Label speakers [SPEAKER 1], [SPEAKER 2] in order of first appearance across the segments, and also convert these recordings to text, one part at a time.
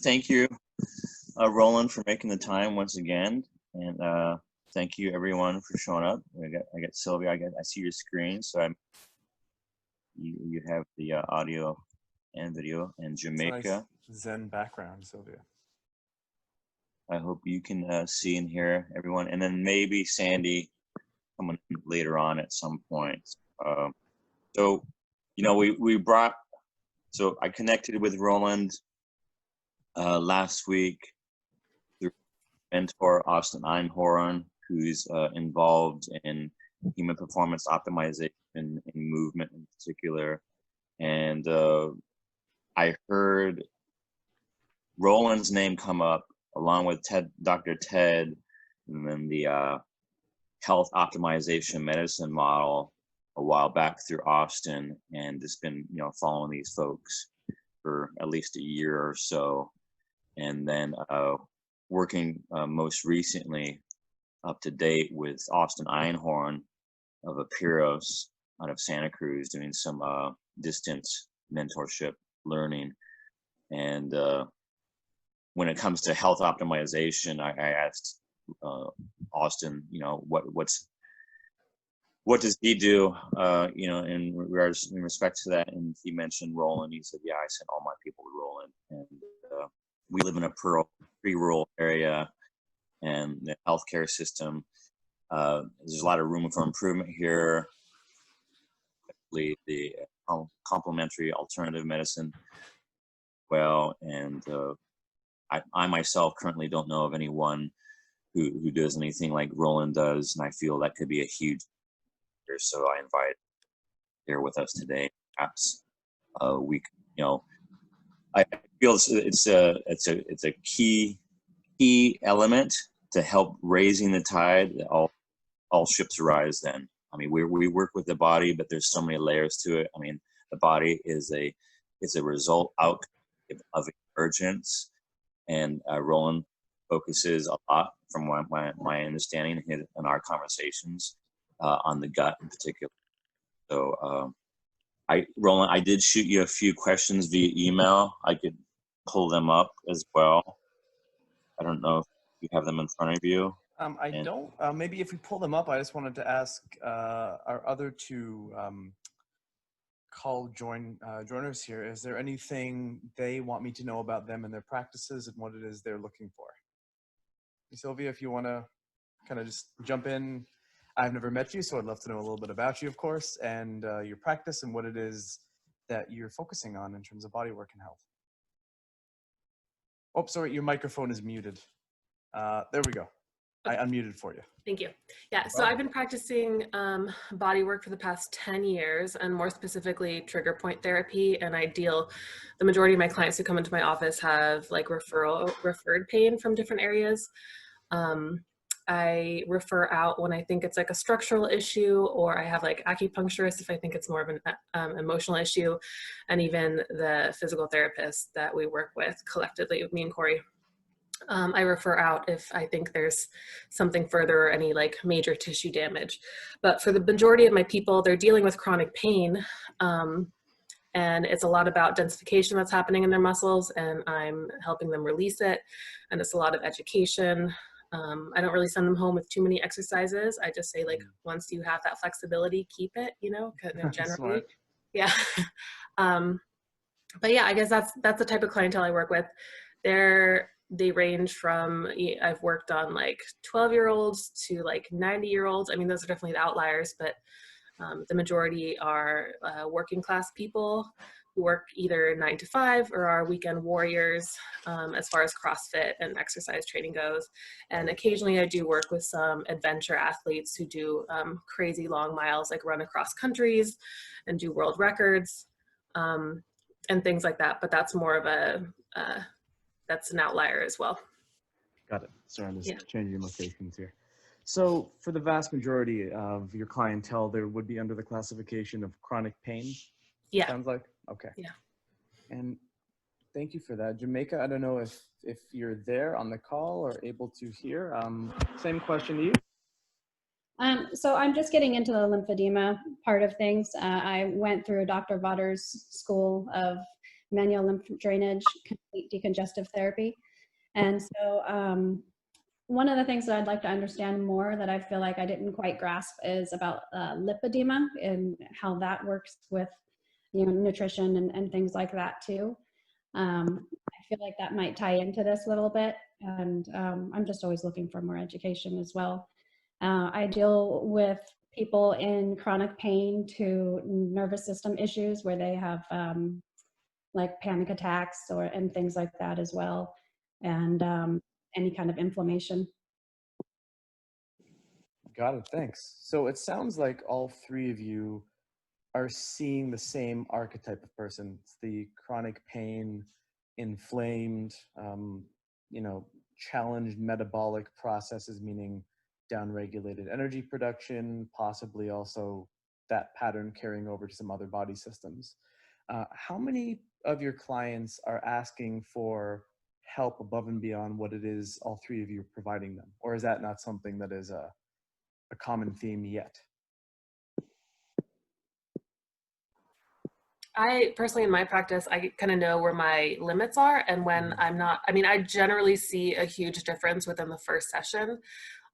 [SPEAKER 1] Thank you, Roland, for making the time once again, and thank you everyone for showing up. I got Sylvia. I see your screen, so you have the audio and video, and Jamaica.
[SPEAKER 2] It's a nice Zen background, Sylvia.
[SPEAKER 1] I hope you can see and hear everyone, and then maybe Sandy coming later on at some point. So, you know, we brought. So I connected with Roland last week through mentor Austin Einhorn, who's involved in human performance optimization and movement in particular. And I heard Roland's name come up along with Dr. Ted, and then the health optimization medicine model a while back through Austin, and just been, you know, following these folks for at least a year or so. And then working most recently up to date with Austin Einhorn of Apiros out of Santa Cruz, doing some distance mentorship learning. And when it comes to health optimization, I asked Austin, you know, what does he do, you know, in respect to that? And he mentioned Roland. He said, yeah, I sent all my people to Roland. And we live in a pretty rural area, and the healthcare system, there's a lot of room for improvement here. The complementary alternative medicine, well, and I myself currently don't know of anyone who does anything like Roland does, and I feel that could be a huge. So I invite here with us today. Perhaps we, you know, I feel it's a key element to help raising the tide. All ships rise. Then, I mean, we work with the body, but there's so many layers to it. I mean, the body is a result outcome of emergence, and Roland focuses a lot, from my understanding in our conversations, on the gut in particular. So, Roland, I did shoot you a few questions via email. I could pull them up as well. I don't know if you have them in front of you.
[SPEAKER 2] I don't. Maybe if we pull them up, I just wanted to ask our other two joiners here. Is there anything they want me to know about them and their practices and what it is they're looking for? Sylvia, if you want to kind of just jump in. I've never met you, so I'd love to know a little bit about you, of course, and your practice and what it is that you're focusing on in terms of bodywork and health. Oh, sorry, your microphone is muted. There we go. I unmuted for you.
[SPEAKER 3] Thank you. Yeah, so I've been practicing bodywork for the past 10 years, and more specifically trigger point therapy. And the majority of my clients who come into my office have like referred pain from different areas. I refer out when I think it's like a structural issue, or I have like acupuncturists if I think it's more of an emotional issue, and even the physical therapist that we work with collectively, me and Corey. I refer out if I think there's something further or any like major tissue damage. But for the majority of my people, they're dealing with chronic pain. And it's a lot about densification that's happening in their muscles, and I'm helping them release it. And it's a lot of education. I don't really send them home with too many exercises. I just say, like, once you have that flexibility, keep it, you know, generally. Yeah. But yeah, I guess that's the type of clientele I work with. They range from, I've worked on like 12-year-olds to like 90-year-olds. I mean, those are definitely the outliers, but the majority are working class people who work either 9 to 5 or are weekend warriors as far as CrossFit and exercise training goes. And occasionally I do work with some adventure athletes who do crazy long miles, like run across countries and do world records and things like that. But that's more of that's an outlier as well.
[SPEAKER 2] Got it. Sorry, I'm just changing locations here. So for the vast majority of your clientele, there would be under the classification of chronic pain?
[SPEAKER 3] Yeah.
[SPEAKER 2] Sounds like? Okay.
[SPEAKER 3] Yeah.
[SPEAKER 2] And thank you for that. Jamaica, I don't know if you're there on the call or able to hear. Same question to you.
[SPEAKER 4] So I'm just getting into the lymphedema part of things. I went through Dr. Vatter's school of manual lymph drainage, complete decongestive therapy. And so one of the things that I'd like to understand more that I feel like I didn't quite grasp is about lipedema and how that works with, nutrition and things like that too. I feel like that might tie into this a little bit, and I'm just always looking for more education as well. I deal with people in chronic pain to nervous system issues where they have like panic attacks and things like that as well, and any kind of inflammation.
[SPEAKER 2] Got it. Thanks. So it sounds like all three of you are seeing the same archetype of person. It's the chronic pain, inflamed, challenged metabolic processes, meaning downregulated energy production, possibly also that pattern carrying over to some other body systems. How many of your clients are asking for help above and beyond what it is all three of you are providing them? Or is that not something that is a common theme yet?
[SPEAKER 3] I personally, in my practice, I kind of know where my limits are. And when I'm not, I mean, I generally see a huge difference within the first session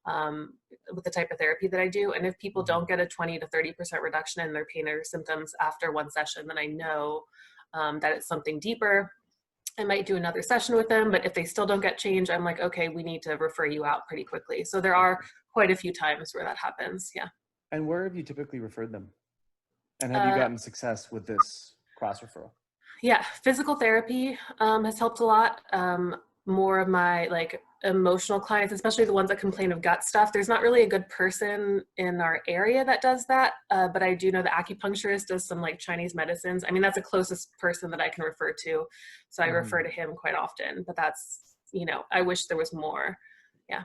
[SPEAKER 3] with the type of therapy that I do. And if people don't get a 20 to 30% reduction in their pain or symptoms after one session, then I know that it's something deeper. I might do another session with them, but if they still don't get change, I'm like, okay, we need to refer you out pretty quickly. So there are quite a few times where that happens. Yeah.
[SPEAKER 2] And where have you typically referred them? And have you gotten success with this cross referral?
[SPEAKER 3] Yeah, physical therapy has helped a lot. More of my like emotional clients, especially the ones that complain of gut stuff, there's not really a good person in our area that does that. But I do know the acupuncturist does some like Chinese medicines. I mean, that's the closest person that I can refer to. So I refer to him quite often, but that's, I wish there was more. Yeah.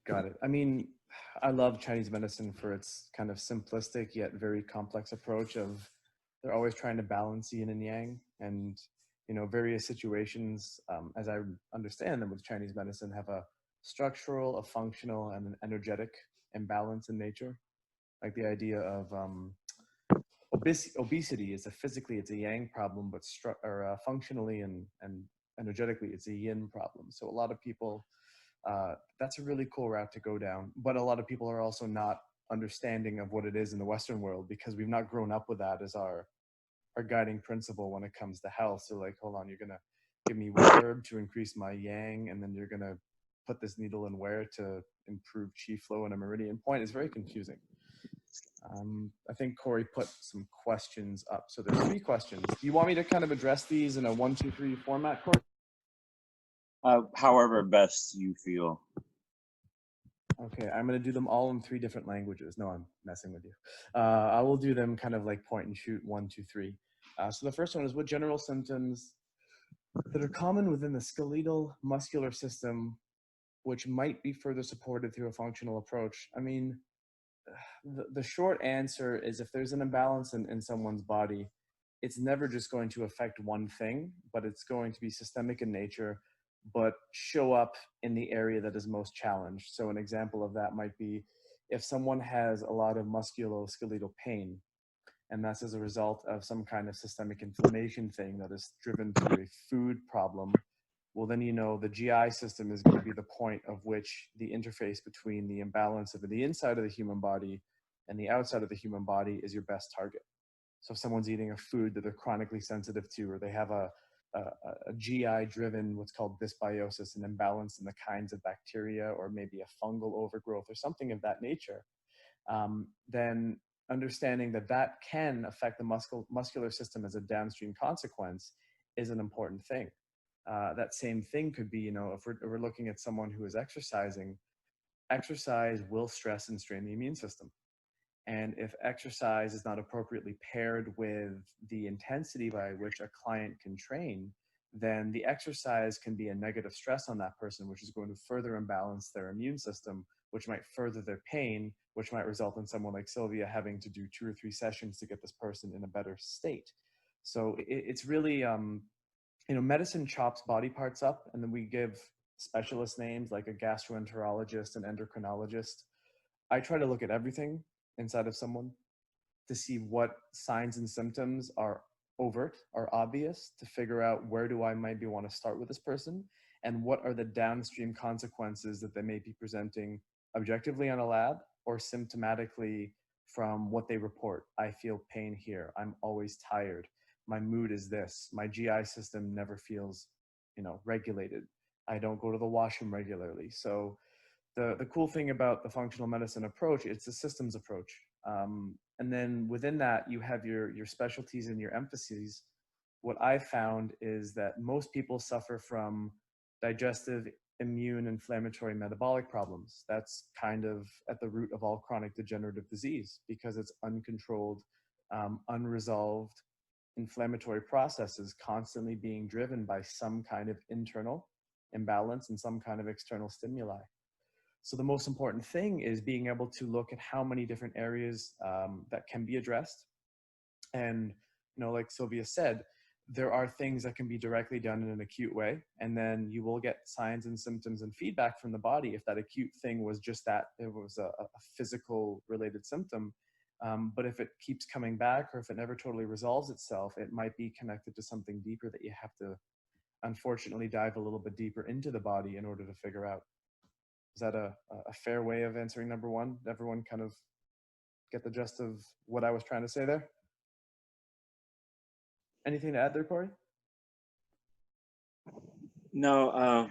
[SPEAKER 2] Got it. I mean, I love Chinese medicine for its kind of simplistic yet very complex approach of they're always trying to balance yin and yang, and various situations, as I understand them with Chinese medicine, have a structural, a functional, and an energetic imbalance in nature. Like the idea of obesity is it's a yang problem, but functionally and energetically it's a yin problem. So a lot of people, that's a really cool route to go down. But a lot of people are also not understanding of what it is in the Western world because we've not grown up with that as our guiding principle when it comes to health. So like, hold on, you're gonna give me one herb to increase my yang, and then you're gonna put this needle in where to improve chi flow in a meridian point. It's very confusing. I think Corey put some questions up. So there's 3 questions. Do you want me to kind of address these in a 1, 2, 3 format, Corey?
[SPEAKER 1] However best you feel.
[SPEAKER 2] Okay, I'm going to do them all in 3 different languages. No, I'm messing with you. I will do them kind of like point and shoot 1, 2, 3. So the first one is, what general symptoms that are common within the skeletal muscular system, which might be further supported through a functional approach? I mean, the short answer is if there's an imbalance in someone's body, it's never just going to affect one thing, but it's going to be systemic in nature, but show up in the area that is most challenged. So an example of that might be if someone has a lot of musculoskeletal pain, and that's as a result of some kind of systemic inflammation thing that is driven through a food problem, well, then the GI system is going to be the point of which the interface between the imbalance of the inside of the human body and the outside of the human body is your best target. So if someone's eating a food that they're chronically sensitive to, or they have a GI-driven, what's called dysbiosis, an imbalance in the kinds of bacteria, or maybe a fungal overgrowth or something of that nature, then understanding that can affect the muscular system as a downstream consequence is an important thing. That same thing could be, if we're looking at someone who is exercising, exercise will stress and strain the immune system. And if exercise is not appropriately paired with the intensity by which a client can train, then the exercise can be a negative stress on that person, which is going to further imbalance their immune system, which might further their pain, which might result in someone like Sylvia having to do 2 or 3 sessions to get this person in a better state. So it's really, medicine chops body parts up, and then we give specialist names like a gastroenterologist, an endocrinologist. I try to look at everything inside of someone to see what signs and symptoms are overt or obvious to figure out where do I maybe want to start with this person and what are the downstream consequences that they may be presenting objectively on a lab or symptomatically from what they report. I feel pain here. I'm always tired. My mood is this. My GI system never feels, regulated. I don't go to the washroom regularly. So the cool thing about the functional medicine approach, it's a systems approach. And then within that, you have your specialties and your emphases. What I found is that most people suffer from digestive, immune, inflammatory, metabolic problems. That's kind of at the root of all chronic degenerative disease because it's uncontrolled, unresolved inflammatory processes constantly being driven by some kind of internal imbalance and some kind of external stimuli. So the most important thing is being able to look at how many different areas that can be addressed. And, like Sylvia said, there are things that can be directly done in an acute way. And then you will get signs and symptoms and feedback from the body if that acute thing was just that, it was a physical related symptom. But if it keeps coming back or if it never totally resolves itself, it might be connected to something deeper that you have to, unfortunately, dive a little bit deeper into the body in order to figure out. Is that a fair way of answering number one? Everyone kind of get the gist of what I was trying to say there? Anything to add there, Corey?
[SPEAKER 1] No,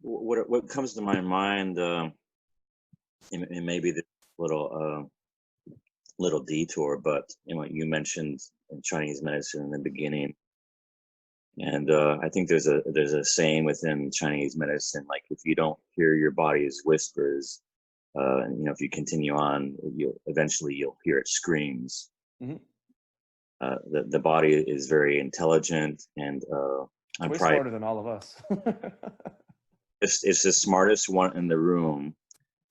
[SPEAKER 1] what comes to my mind, and maybe this little detour, but you mentioned Chinese medicine in the beginning, and I think there's a saying within Chinese medicine, like if you don't hear your body's whispers, if you continue on, you'll hear it screams.
[SPEAKER 2] Mm-hmm.
[SPEAKER 1] The body is very intelligent, and I'm
[SPEAKER 2] way
[SPEAKER 1] probably
[SPEAKER 2] smarter than all of us.
[SPEAKER 1] it's the smartest one in the room.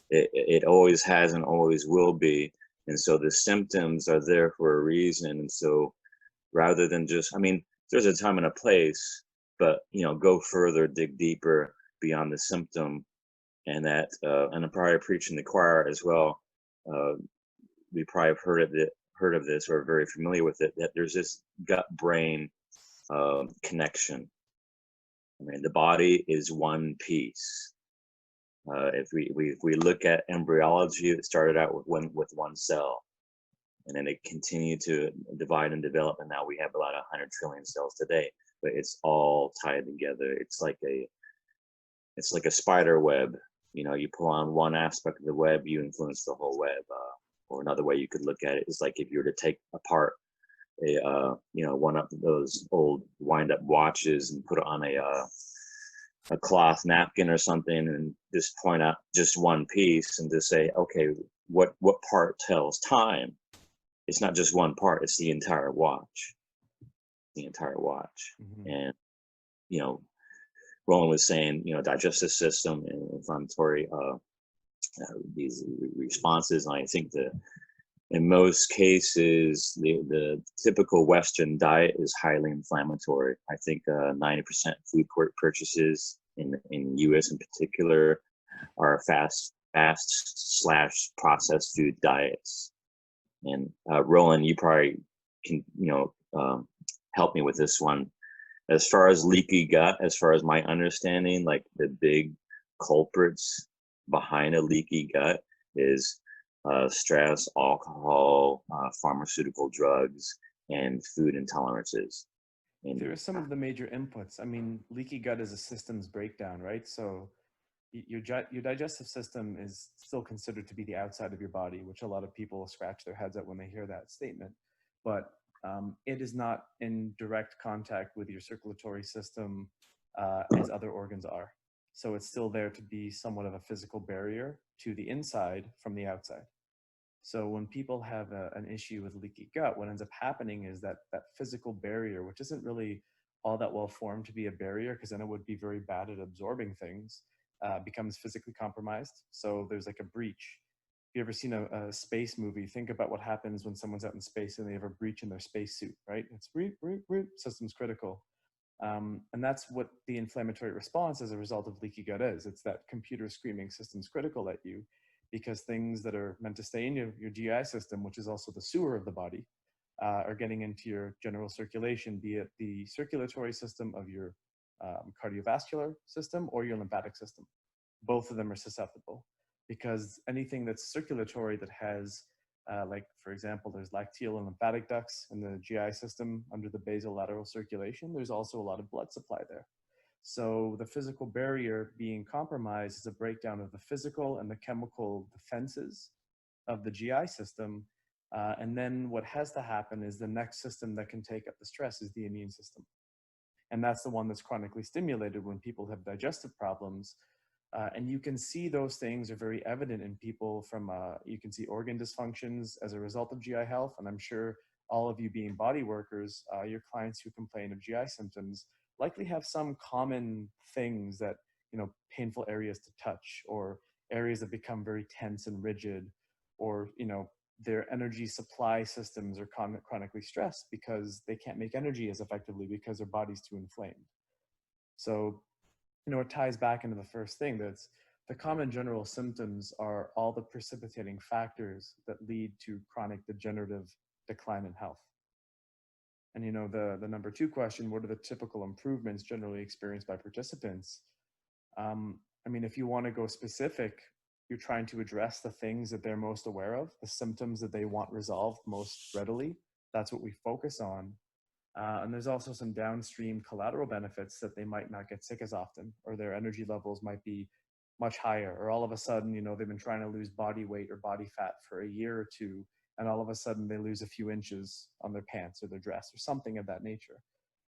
[SPEAKER 1] It always has and always will be, and so the symptoms are there for a reason. And so, rather than just, there's a time and a place, but go further, dig deeper beyond the symptom, and that, and I'm probably preaching the choir as well. We probably have heard of this or are very familiar with it, that there's this gut-brain connection. The body is one piece. If we look at embryology, it started out with one cell, and then it continued to divide and develop, and now we have about 100 trillion cells today. But it's all tied together. It's like a spider web. You pull on one aspect of the web, you influence the whole web. Or another way you could look at it is like if you were to take apart one of those old wind-up watches and put it on a cloth napkin or something, and just point out just one piece and just say, okay, what part tells time? It's not just one part; it's the entire watch. Mm-hmm. And Roland was saying, digestive system and inflammatory these responses, and I think in most cases, the typical Western diet is highly inflammatory. I think 90% food purchases in U.S. in particular are fast / processed food diets. And Roland, you probably can help me with this one. As far as leaky gut, as far as my understanding, like the big culprits behind a leaky gut is stress, alcohol, pharmaceutical drugs, and food intolerances. And
[SPEAKER 2] there are some of the major inputs. Leaky gut is a systems breakdown, right? So your digestive system is still considered to be the outside of your body, which a lot of people scratch their heads at when they hear that statement. But it is not in direct contact with your circulatory system as other organs are. So it's still there to be somewhat of a physical barrier to the inside from the outside. So when people have an issue with leaky gut, what ends up happening is that physical barrier, which isn't really all that well formed to be a barrier, because then it would be very bad at absorbing things, becomes physically compromised. So there's like a breach. If you ever seen a space movie, think about what happens when someone's out in space and they have a breach in their spacesuit, right? It's systems critical. And that's what the inflammatory response as a result of leaky gut is. It's that computer screaming systems critical at you, because things that are meant to stay in your GI system, which is also the sewer of the body, are getting into your general circulation, be it the circulatory system of your cardiovascular system or your lymphatic system. Both of them are susceptible, because anything that's circulatory that has, like for example, there's lacteal and lymphatic ducts in the GI system under the basolateral circulation. There's also a lot of blood supply there. So the physical barrier being compromised is a breakdown of the physical and the chemical defenses of the GI system. And then what has to happen is the next system that can take up the stress is the immune system. And that's the one that's chronically stimulated when people have digestive problems. And you can see those things are very evident in people from, you can see organ dysfunctions as a result of GI health. And I'm sure all of you being body workers, your clients who complain of GI symptoms likely have some common things that, painful areas to touch, or areas that become very tense and rigid, or, their energy supply systems are chronically stressed because they can't make energy as effectively because their body's too inflamed. So, it ties back into the first thing. That's the common general symptoms are all the precipitating factors that lead to chronic degenerative decline in health. And the number two question, what are the typical improvements generally experienced by participants? If you want to go specific, you're trying to address the things that they're most aware of, the symptoms that they want resolved most readily. That's what we focus on. And there's also some downstream collateral benefits that they might not get sick as often, or their energy levels might be much higher, or all of a sudden, they've been trying to lose body weight or body fat for a year or two, and all of a sudden they lose a few inches on their pants or their dress or something of that nature.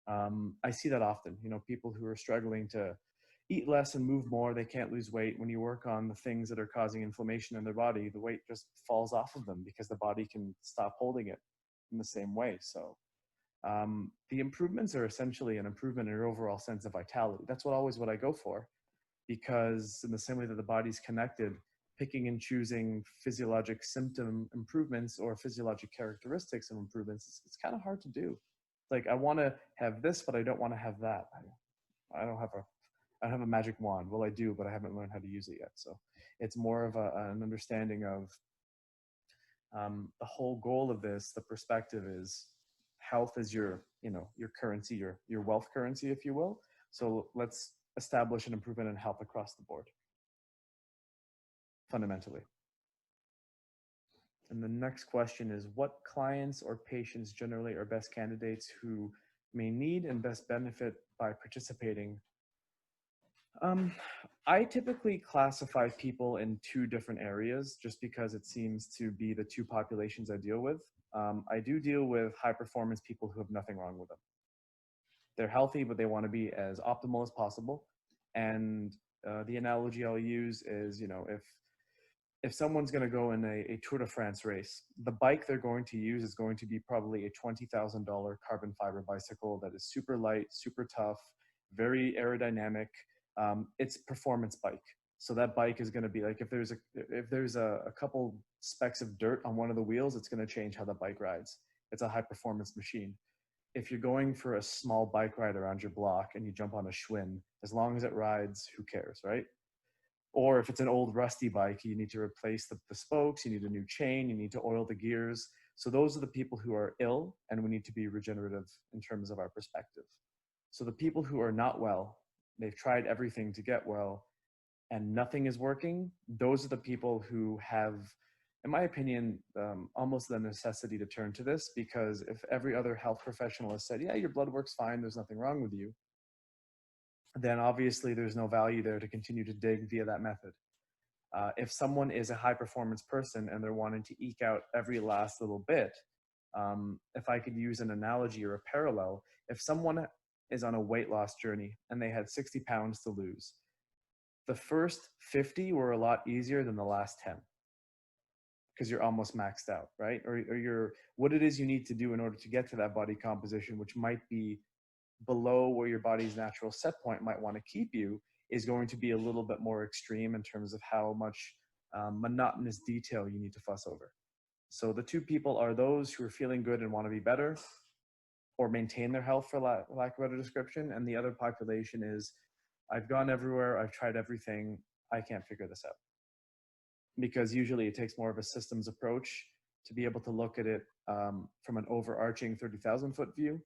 [SPEAKER 2] I see that often, people who are struggling to eat less and move more, they can't lose weight. When you work on the things that are causing inflammation in their body, the weight just falls off of them because the body can stop holding it in the same way. So the improvements are essentially an improvement in your overall sense of vitality. That's what I go for, because in the same way that the body's connected, picking and choosing physiologic symptom improvements or physiologic characteristics of improvements, it's kind of hard to do. Like, I want to have this, but I don't want to have that. I don't have a magic wand. Well, I do, but I haven't learned how to use it yet. So it's more of an understanding of the whole goal of this. The perspective is health is your currency, your wealth currency, if you will. So let's establish an improvement in health across the board, fundamentally. And the next question is, what clients or patients generally are best candidates who may need and best benefit by participating? I typically classify people in two different areas just because it seems to be the two populations I deal with. I do deal with high performance people who have nothing wrong with them. They're healthy, but they want to be as optimal as possible. And the analogy I'll use is, if someone's going to go in a Tour de France race, the bike they're going to use is going to be probably a $20,000 carbon fiber bicycle that is super light, super tough, very aerodynamic. It's performance bike. So that bike is going to be like, if there's a couple specks of dirt on one of the wheels, it's going to change how the bike rides. It's a high performance machine. If you're going for a small bike ride around your block and you jump on a Schwinn, as long as it rides, who cares, right? Or if it's an old rusty bike, you need to replace the spokes, you need a new chain, you need to oil the gears. So those are the people who are ill, and we need to be regenerative in terms of our perspective. So the people who are not well, they've tried everything to get well, and nothing is working, those are the people who have, in my opinion, almost the necessity to turn to this, because if every other health professional has said, yeah, your blood work's fine, there's nothing wrong with you, then obviously there's no value there to continue to dig via that method. If someone is a high performance person and they're wanting to eke out every last little bit, if I could use an analogy or a parallel, if someone is on a weight loss journey and they had 60 pounds to lose, the first 50 were a lot easier than the last 10 because you're almost maxed out, right? Or you're, what it is you need to do in order to get to that body composition, which might be below where your body's natural set point might want to keep you, is going to be a little bit more extreme in terms of how much monotonous detail you need to fuss over. So the two people are those who are feeling good and want to be better or maintain their health, for lack of a better description. And the other population is, I've gone everywhere, I've tried everything, I can't figure this out. Because usually it takes more of a systems approach to be able to look at it from an overarching 30,000 foot view,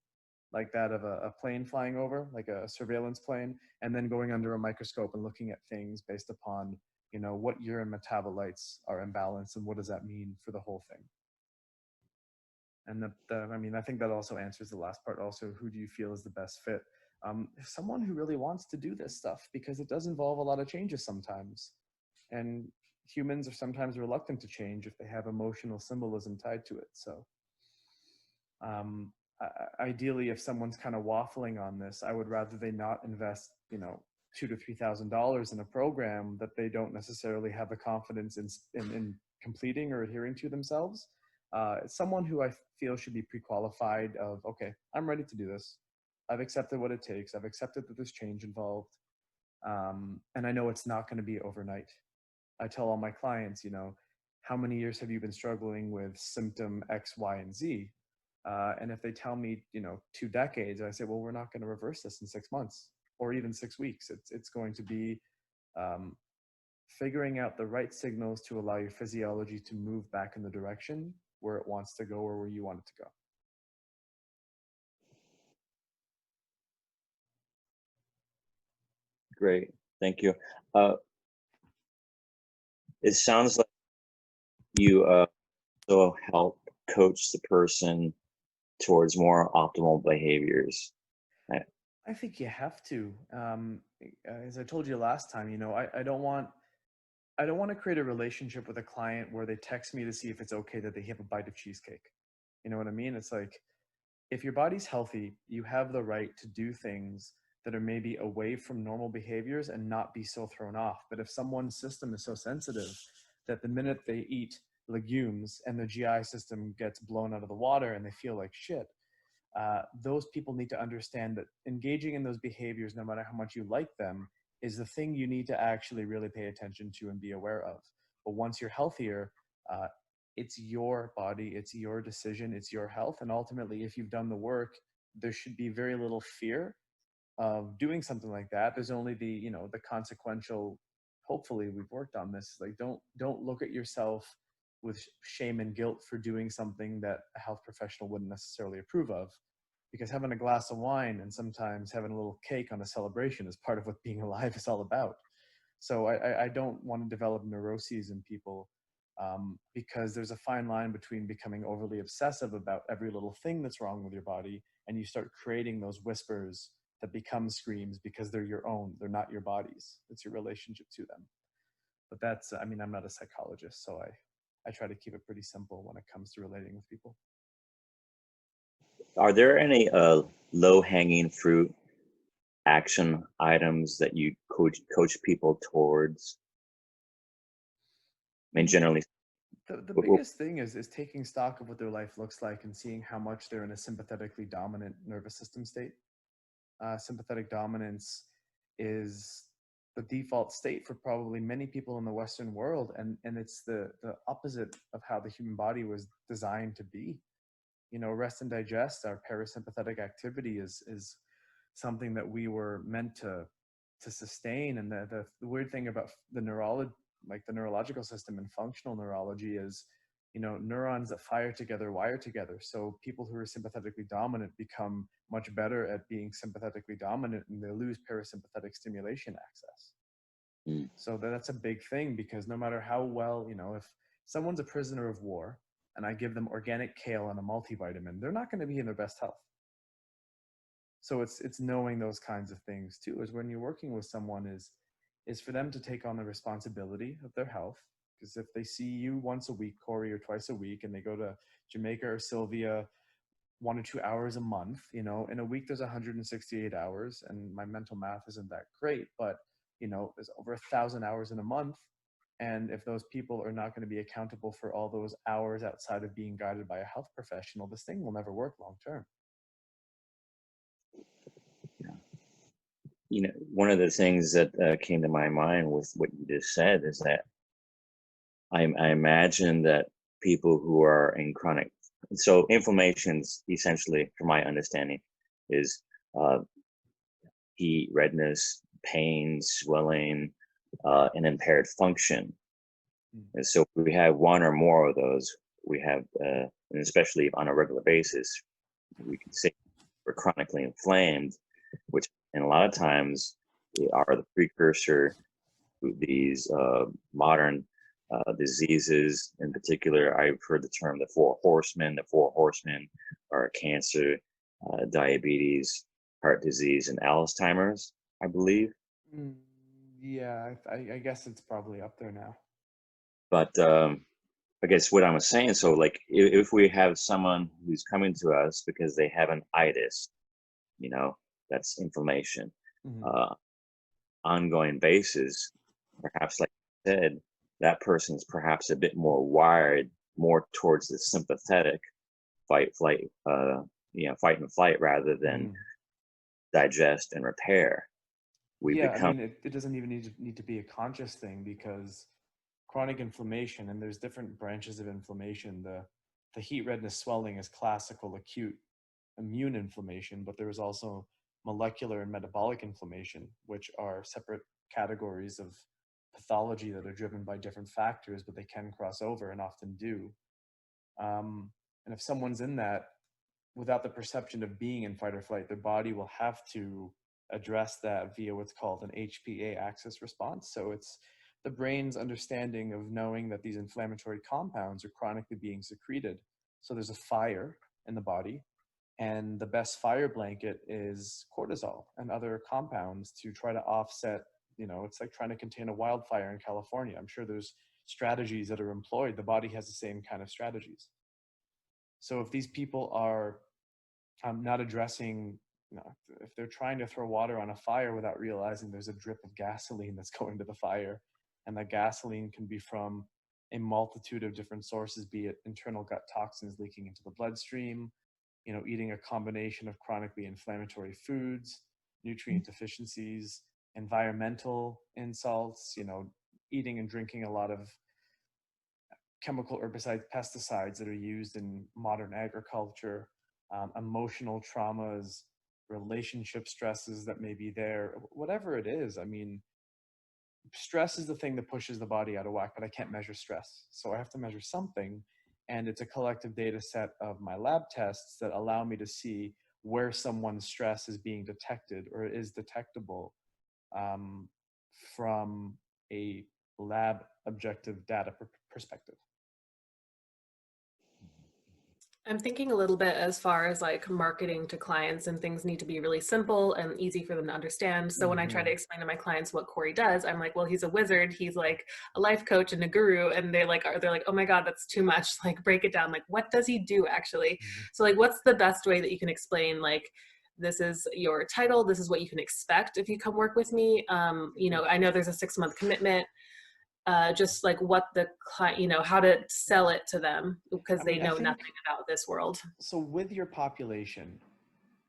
[SPEAKER 2] like that of a plane flying over, like a surveillance plane, and then going under a microscope and looking at things based upon, you know, what urine metabolites are imbalanced and what does that mean for the whole thing. And I mean, I think that also answers the last part also, who do you feel is the best fit? Someone who really wants to do this stuff, because it does involve a lot of changes sometimes. And humans are sometimes reluctant to change if they have emotional symbolism tied to it. So ideally, if someone's kind of waffling on this, I would rather they not invest, you know, $2,000 to $3,000 in a program that they don't necessarily have the confidence in completing or adhering to themselves. Someone who I feel should be pre-qualified of, okay, I'm ready to do this. I've accepted what it takes. I've accepted that there's change involved. And I know it's not going to be overnight. I tell all my clients, you know, how many years have you been struggling with symptom X, Y, and Z? And if they tell me, you know, 2 decades, I say, well, we're not going to reverse this in 6 months or even 6 weeks. It's going to be figuring out the right signals to allow your physiology to move back in the direction where it wants to go or where you want it to go.
[SPEAKER 1] Great, thank you. It sounds like you also help coach the person towards more optimal behaviors.
[SPEAKER 2] I think you have to. As I told you last time, you know, I don't want to create a relationship with a client where they text me to see if it's okay that they have a bite of cheesecake. You know what I mean? It's like, if your body's healthy, you have the right to do things that are maybe away from normal behaviors and not be so thrown off. But if someone's system is so sensitive that the minute they eat legumes and their GI system gets blown out of the water and they feel like shit, those people need to understand that engaging in those behaviors, no matter how much you like them, is the thing you need to actually really pay attention to and be aware of. But once you're healthier, it's your body, it's your decision, it's your health. And ultimately, if you've done the work, there should be very little fear of doing something like that. There's only the, you know, the consequential, hopefully we've worked on this, like don't look at yourself with shame and guilt for doing something that a health professional wouldn't necessarily approve of, because having a glass of wine and sometimes having a little cake on a celebration is part of what being alive is all about. So I don't want to develop neuroses in people, because there's a fine line between becoming overly obsessive about every little thing that's wrong with your body, and you start creating those whispers that become screams because they're your own, they're not your body's, it's your relationship to them. But that's, I mean, I'm not a psychologist, so I try to keep it pretty simple when it comes to relating with people.
[SPEAKER 1] Are there any low-hanging fruit action items that you coach people towards? I mean, generally.
[SPEAKER 2] The biggest thing is taking stock of what their life looks like and seeing how much they're in a sympathetically dominant nervous system state. Sympathetic dominance is the default state for probably many people in the Western world, and it's the opposite of how the human body was designed to be. You know, rest and digest, our parasympathetic activity is something that we were meant to sustain. And the weird thing about the neurological system and functional neurology is, you know, neurons that fire together wire together. So people who are sympathetically dominant become much better at being sympathetically dominant, and they lose parasympathetic stimulation access. So that's a big thing, because no matter how well, you know, if someone's a prisoner of war and I give them organic kale and a multivitamin, they're not going to be in their best health. So it's knowing those kinds of things too, is when you're working with someone is for them to take on the responsibility of their health. Because if they see you once a week, Corey, or twice a week, and they go to Jamaica or Sylvia 1 or 2 hours a month, you know, in a week there's 168 hours, and my mental math isn't that great, but you know, there's over 1,000 hours in a month. And if those people are not going to be accountable for all those hours outside of being guided by a health professional, this thing will never work long term.
[SPEAKER 1] Yeah. You know, one of the things that came to my mind with what you just said is that I imagine that people who are in chronic, so inflammations essentially, from my understanding, is heat, redness, pain, swelling, and impaired function. And so if we have one or more of those, we have, and especially on a regular basis, we can say we're chronically inflamed, which, and a lot of times are the precursor to these modern diseases. In particular, I've heard the term the four horsemen. The four horsemen are cancer, diabetes, heart disease, and Alzheimer's, I believe.
[SPEAKER 2] Yeah, I guess it's probably up there now.
[SPEAKER 1] But I guess what I'm saying, so like if we have someone who's coming to us because they have an itis, you know, that's inflammation, ongoing basis, perhaps like I said, that person's perhaps a bit more wired more towards the sympathetic fight, flight, fight and flight rather than digest and repair.
[SPEAKER 2] I mean, it doesn't even need to be a conscious thing, because chronic inflammation, and there's different branches of inflammation. The heat, redness, swelling is classical acute immune inflammation, but there is also molecular and metabolic inflammation, which are separate categories of pathology that are driven by different factors, but they can cross over and often do. And if someone's in that without the perception of being in fight or flight, their body will have to address that via what's called an HPA axis response. So it's the brain's understanding of knowing that these inflammatory compounds are chronically being secreted. So there's a fire in the body, and the best fire blanket is cortisol and other compounds to try to offset, it's like trying to contain a wildfire in California. I'm sure there's strategies that are employed. The body has the same kind of strategies. So if these people are not addressing, if they're trying to throw water on a fire without realizing there's a drip of gasoline that's going to the fire, and that gasoline can be from a multitude of different sources, be it internal gut toxins leaking into the bloodstream, eating a combination of chronically inflammatory foods, nutrient deficiencies, environmental insults, eating and drinking a lot of chemical herbicides, pesticides that are used in modern agriculture, emotional traumas, relationship stresses that may be there, whatever it is. I mean, stress is the thing that pushes the body out of whack, but I can't measure stress. So I have to measure something. And it's a collective data set of my lab tests that allow me to see where someone's stress is being detected or is detectable from a lab objective data perspective.
[SPEAKER 3] I'm thinking a little bit as far as like marketing to clients, and things need to be really simple and easy for them to understand. So when I try to explain to my clients what Corey does, I'm like, well, he's a wizard. He's like a life coach and a guru. And they're like, oh my God, that's too much. Like, break it down. Like, what does he do actually? So like, what's the best way that you can explain, like, this is your title, this is what you can expect if you come work with me. I know there's a 6-month commitment. Just like what the client, how to sell it to them, because they know nothing about this world.
[SPEAKER 2] So with your population,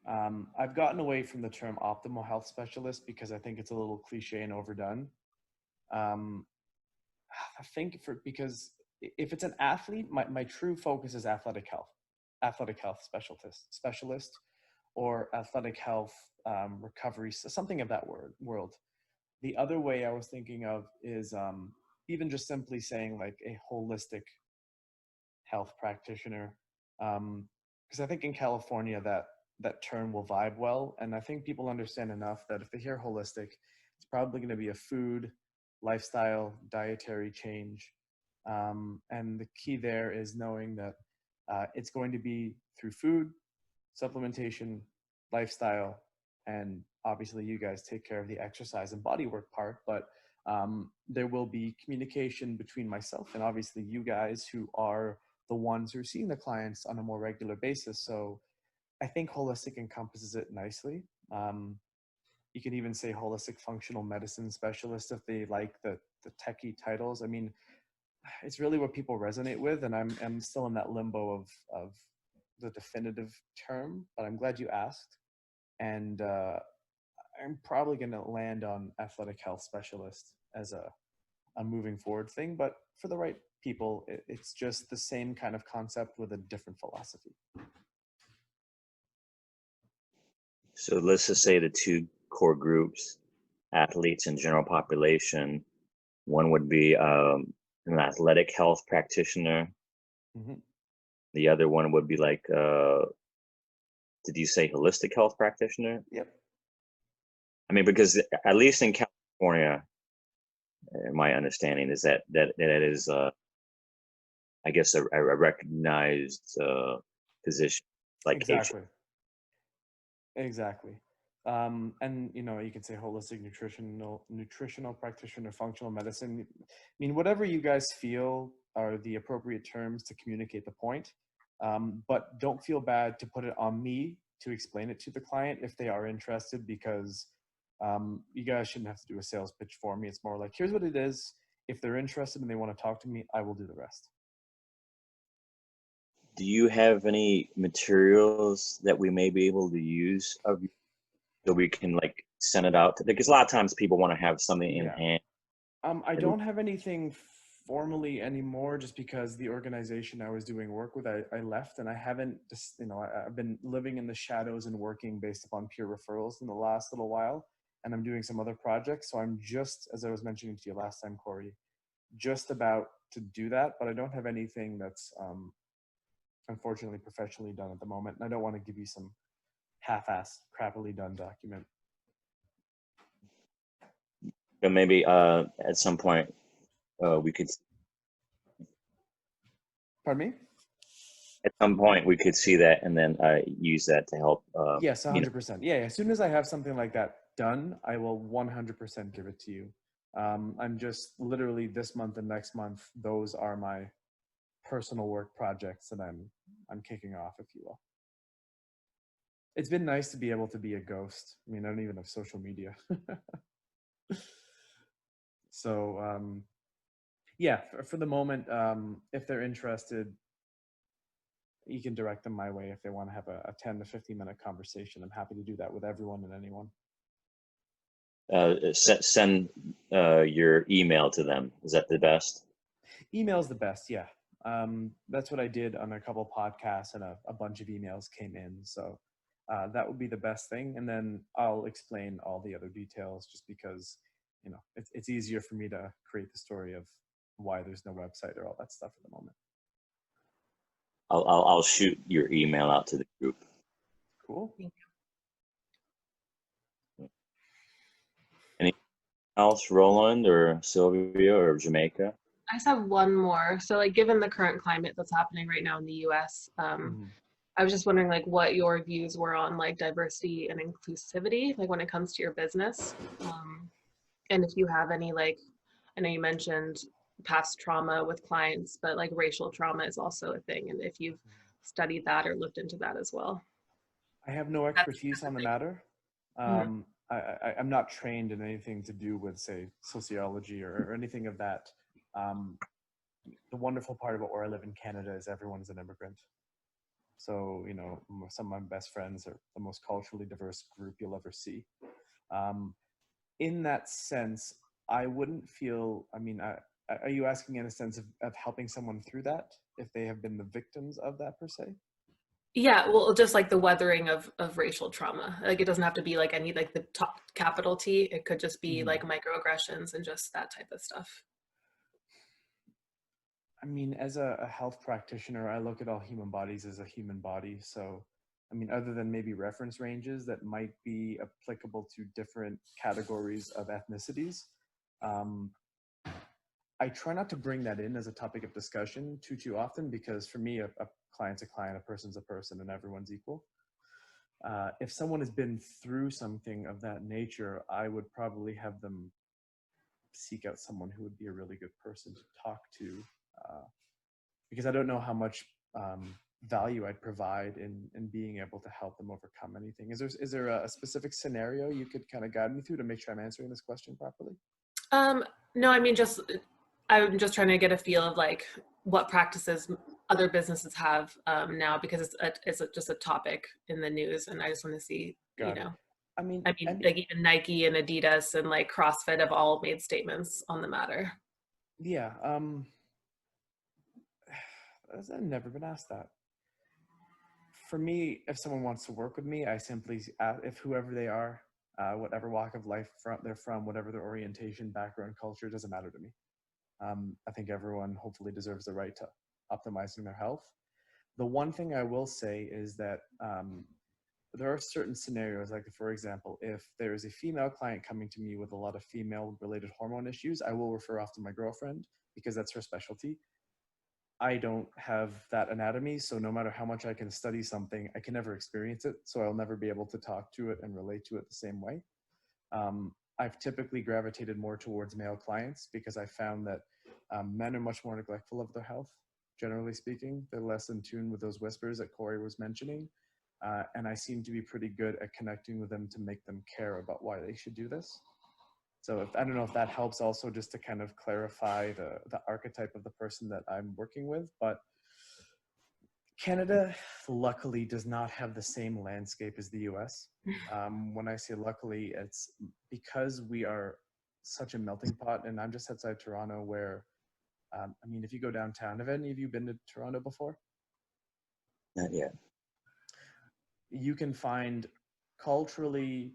[SPEAKER 2] I've gotten away from the term optimal health specialist because I think it's a little cliche and overdone. I think because if it's an athlete, my true focus is athletic health specialist, or athletic health recovery, something of that world. The other way I was thinking of is even just simply saying like a holistic health practitioner, because I think in California that term will vibe well, and I think people understand enough that if they hear holistic, it's probably going to be a food, lifestyle, dietary change, and the key there is knowing that it's going to be through food, supplementation, lifestyle, and obviously you guys take care of the exercise and body work part, but there will be communication between myself and obviously you guys, who are the ones who are seeing the clients on a more regular basis. So I think holistic encompasses it nicely. You can even say holistic functional medicine specialist if they like the techie titles. I mean, it's really what people resonate with, and I'm still in that limbo of the definitive term, but I'm glad you asked. And I'm probably going to land on athletic health specialist as a moving forward thing, but for the right people, it's just the same kind of concept with a different philosophy.
[SPEAKER 1] So let's just say the two core groups, athletes and general population. One would be an athletic health practitioner,
[SPEAKER 2] Hmm.
[SPEAKER 1] The other one would be like, did you say holistic health practitioner?
[SPEAKER 2] Yep.
[SPEAKER 1] I mean, because at least in California, my understanding is that it is, I guess, a recognized position, like H.
[SPEAKER 2] Exactly. Exactly. And you can say holistic nutritional practitioner, functional medicine. I mean, whatever you guys feel are the appropriate terms to communicate the point. But don't feel bad to put it on me to explain it to the client if they are interested, because you guys shouldn't have to do a sales pitch for me. It's more like, here's what it is. If they're interested and they want to talk to me, I will do the rest.
[SPEAKER 1] Do you have any materials that we may be able to use of so we can like send it out to, because a lot of times people want to have something in
[SPEAKER 2] Yeah.
[SPEAKER 1] hand.
[SPEAKER 2] I don't have anything formally anymore, just because the organization I was doing work with, I left, and I haven't just, I've been living in the shadows and working based upon peer referrals in the last little while, and I'm doing some other projects. So I'm just, as I was mentioning to you last time, Corey, just about to do that, but I don't have anything that's unfortunately professionally done at the moment. And I don't want to give you some half-assed, crappily done document.
[SPEAKER 1] But maybe at some point we could,
[SPEAKER 2] Pardon me?
[SPEAKER 1] at some point we could see that and then use that to help.
[SPEAKER 2] Yes, 100%. Yeah, as soon as I have something like that done, I will 100% give it to you. I'm just literally this month and next month, those are my personal work projects that I'm kicking off, if you will. It's been nice to be able to be a ghost. I mean, I don't even have social media. So yeah, for the moment, if they're interested, you can direct them my way if they want to have a 10 to 15-minute conversation. I'm happy to do that with everyone and anyone.
[SPEAKER 1] Send your email to them. Is that the best?
[SPEAKER 2] Email's the best, yeah. That's what I did on a couple podcasts, and a bunch of emails came in. So that would be the best thing. And then I'll explain all the other details, just because, it's easier for me to create the story of why there's no website or all that stuff at the moment.
[SPEAKER 1] I'll shoot your email out to the group.
[SPEAKER 2] Cool.
[SPEAKER 1] Anything else, Roland or Sylvia or Jamaica?
[SPEAKER 3] I just have one more. So like, given the current climate that's happening right now in the US, I was just wondering like what your views were on like diversity and inclusivity, like when it comes to your business. And if you have any, like, I know you mentioned past trauma with clients, but like racial trauma is also a thing. And if you've studied that or looked into that as well.
[SPEAKER 2] I have no expertise on the matter.
[SPEAKER 3] Mhm.
[SPEAKER 2] I'm not trained in anything to do with, say, sociology or anything of that. The wonderful part about where I live in Canada is everyone is an immigrant. So, some of my best friends are the most culturally diverse group you'll ever see. In that sense, I wouldn't feel, are you asking in a sense of helping someone through that if they have been the victims of that per se?
[SPEAKER 3] Yeah, well, just like the weathering of racial trauma. Like it doesn't have to be like any like the top capital T. It could just be like microaggressions and just that type of stuff.
[SPEAKER 2] I mean, as a health practitioner, I look at all human bodies as a human body. So, other than maybe reference ranges that might be applicable to different categories of ethnicities, I try not to bring that in as a topic of discussion too often, because for me, a client's a client, a person's a person, and everyone's equal. If someone has been through something of that nature, I would probably have them seek out someone who would be a really good person to talk to, because I don't know how much value I'd provide in being able to help them overcome anything. Is there a specific scenario you could kind of guide me through to make sure I'm answering this question properly?
[SPEAKER 3] No, I mean, I'm just trying to get a feel of like what practices other businesses have now, because it's just a topic in the news, and I just want to see,
[SPEAKER 2] Got it. I mean,
[SPEAKER 3] like even Nike and Adidas and like CrossFit have all made statements on the matter.
[SPEAKER 2] Yeah. I've never been asked that. For me, if someone wants to work with me, I simply, if whoever they are, whatever walk of life they're from, whatever their orientation, background, culture, doesn't matter to me. I think everyone hopefully deserves the right to optimizing their health. The one thing I will say is that there are certain scenarios, like for example, if there is a female client coming to me with a lot of female related hormone issues, I will refer off to my girlfriend because that's her specialty. I don't have that anatomy, so no matter how much I can study something, I can never experience it, so I'll never be able to talk to it and relate to it the same way. I've typically gravitated more towards male clients because I found that men are much more neglectful of their health, generally speaking. They're less in tune with those whispers that Corey was mentioning, and I seem to be pretty good at connecting with them to make them care about why they should do this. So I don't know if that helps also just to kind of clarify the archetype of the person that I'm working with, but Canada luckily does not have the same landscape as the US. When I say luckily, it's because we are such a melting pot, and I'm just outside Toronto where, I mean, if you go downtown, have any of you been to Toronto before?
[SPEAKER 1] Not yet.
[SPEAKER 2] You can find culturally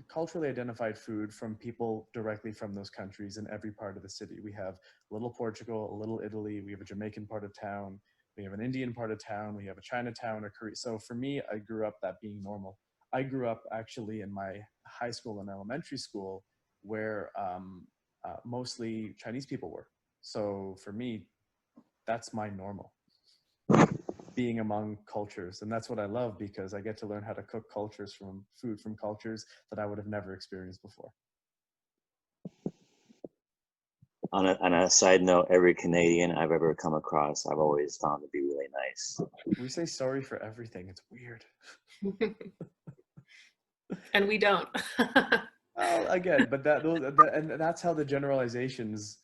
[SPEAKER 2] culturally identified food from people directly from those countries in every part of the city. We have a little Portugal, a little Italy, we have a Jamaican part of town, we have an Indian part of town, we have a Chinatown, a Korea. So for me, I grew up that being normal. I grew up actually in my high school and elementary school where mostly Chinese people were. So for me, that's my normal, being among cultures. And that's what I love because I get to learn how to cook food from cultures that I would have never experienced before.
[SPEAKER 1] On a side note, every Canadian I've ever come across, I've always found to be really nice.
[SPEAKER 2] We say sorry for everything. It's weird.
[SPEAKER 3] And we don't.
[SPEAKER 2] Well, again, but and that's how the generalizations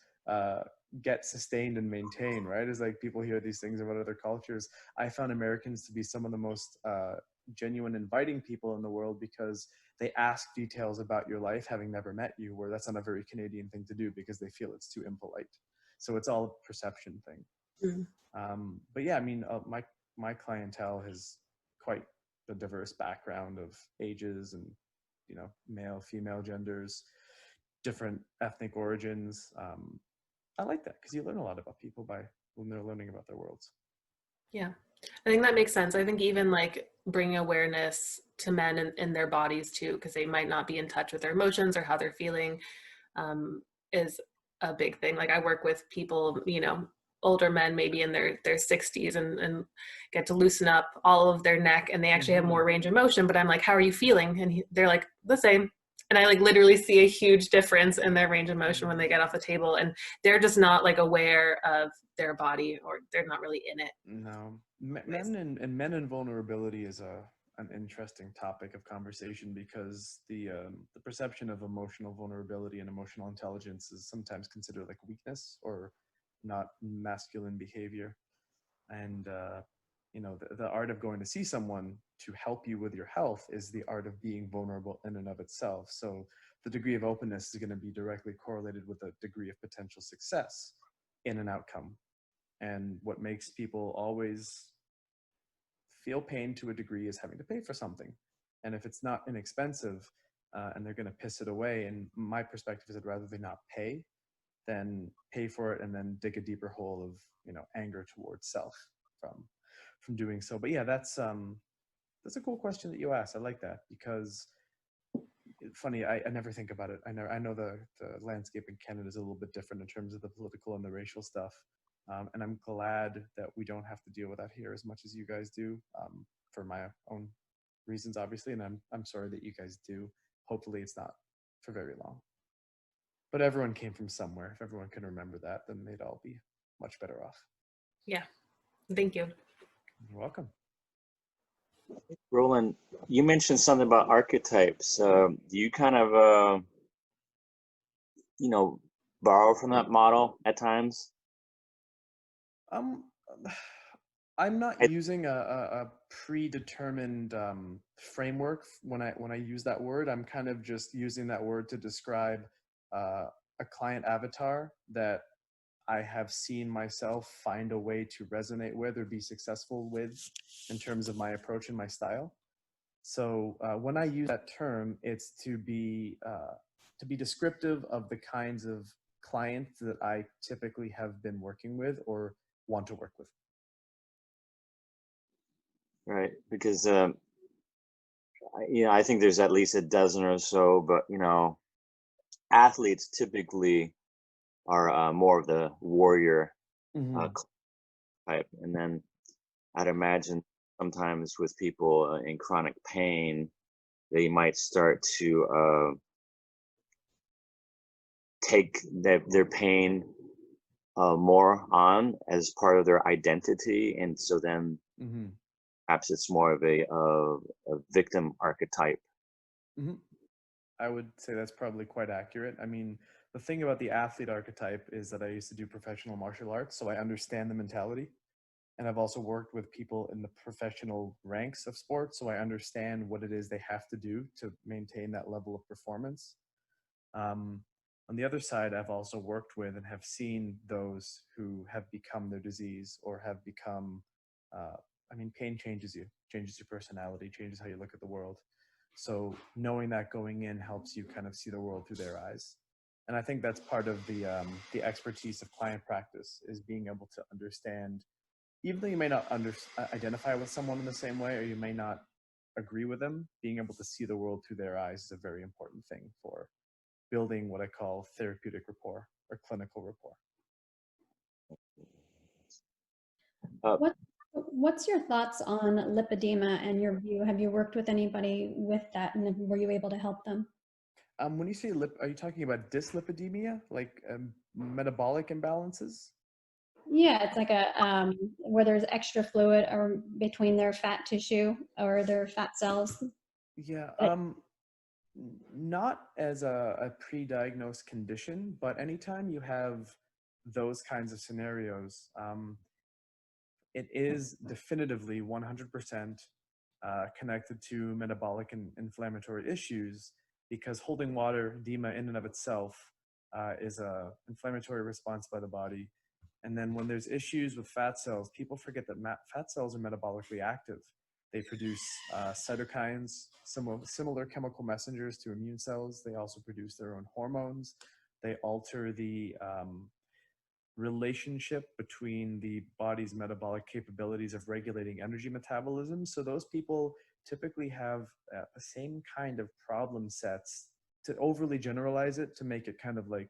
[SPEAKER 2] get sustained and maintained, right? Is like people hear these things about other cultures. I found Americans to be some of the most genuine, inviting people in the world because they ask details about your life, having never met you, where that's not a very Canadian thing to do because they feel it's too impolite. So it's all a perception thing. Mm. But yeah, I mean, my clientele has quite a diverse background of ages and, you know, male, female genders, different ethnic origins. I like that because you learn a lot about people when they're learning about their worlds.
[SPEAKER 3] Yeah, I think that makes sense. I think even like bringing awareness to men in their bodies too, because they might not be in touch with their emotions or how they're feeling, is a big thing. Like I work with people, you know, older men maybe in their 60s and get to loosen up all of their neck and they actually have more range of motion. But I'm like, how are you feeling? And they're like, the same. And I like literally see a huge difference in their range of motion when they get off the table, and they're just not like aware of their body, or they're not really in it.
[SPEAKER 2] No, men and vulnerability is an interesting topic of conversation because the perception of emotional vulnerability and emotional intelligence is sometimes considered like weakness or not masculine behavior. And you know, the art of going to see someone to help you with your health is the art of being vulnerable in and of itself. So the degree of openness is going to be directly correlated with the degree of potential success in an outcome. And what makes people always feel pain to a degree is having to pay for something. And if it's not inexpensive and they're going to piss it away, and my perspective is I'd rather they not pay than pay for it and then dig a deeper hole of, you know, anger towards self from doing so. But yeah, that's a cool question that you asked. I like that because funny, I never think about it. I know the landscape in Canada is a little bit different in terms of the political and the racial stuff. And I'm glad that we don't have to deal with that here as much as you guys do, for my own reasons, obviously. And I'm sorry that you guys do. Hopefully it's not for very long. But everyone came from somewhere. If everyone can remember that, then they'd all be much better off.
[SPEAKER 3] Yeah. Thank you.
[SPEAKER 2] You're welcome.
[SPEAKER 1] Roland, you mentioned something about archetypes. Do you kind of, you know, borrow from that model at times?
[SPEAKER 2] I'm not using a predetermined framework when I use that word. I'm kind of just using that word to describe a client avatar that I have seen myself find a way to resonate with or be successful with in terms of my approach and my style. So when I use that term, it's to be descriptive of the kinds of clients that I typically have been working with or want to work with.
[SPEAKER 1] Right, because I think there's at least a dozen or so, but athletes typically are more of the warrior
[SPEAKER 2] Mm-hmm.
[SPEAKER 1] type, and then I'd imagine sometimes with people in chronic pain, they might start to take their pain more on as part of their identity, and so then
[SPEAKER 2] Mm-hmm.
[SPEAKER 1] perhaps it's more of a victim archetype.
[SPEAKER 2] Mm-hmm. I would say that's probably quite accurate. I mean, the thing about the athlete archetype is that I used to do professional martial arts, so I understand the mentality. And I've also worked with people in the professional ranks of sports, so I understand what it is they have to do to maintain that level of performance. Um, on the other side, I've also worked with and have seen those who have become their disease or have become, uh, I mean, pain changes you, changes your personality, changes how you look at the world. So knowing that going in helps you kind of see the world through their eyes. And I think that's part of the expertise of client practice, is being able to understand, even though you may not identify with someone in the same way, or you may not agree with them, being able to see the world through their eyes is a very important thing for building what I call therapeutic rapport or clinical rapport.
[SPEAKER 1] Uh,
[SPEAKER 4] What What's your thoughts on lipedema and your view? Have you worked with anybody with that, and were you able to help them?
[SPEAKER 2] When you say are you talking about dyslipidemia, like metabolic imbalances?
[SPEAKER 4] Yeah, it's like a where there's extra fluid or between their fat tissue or their fat cells.
[SPEAKER 2] Yeah,
[SPEAKER 4] But
[SPEAKER 2] not as a pre-diagnosed condition, but anytime you have those kinds of scenarios, it is definitively 100% connected to metabolic and inflammatory issues, because holding water, edema in and of itself, is a inflammatory response by the body. And then when there's issues with fat cells, people forget that fat cells are metabolically active. They produce cytokines, similar chemical messengers to immune cells. They also produce their own hormones. They alter the relationship between the body's metabolic capabilities of regulating energy metabolism. So those people typically have the same kind of problem sets. To overly generalize it, to make it kind of like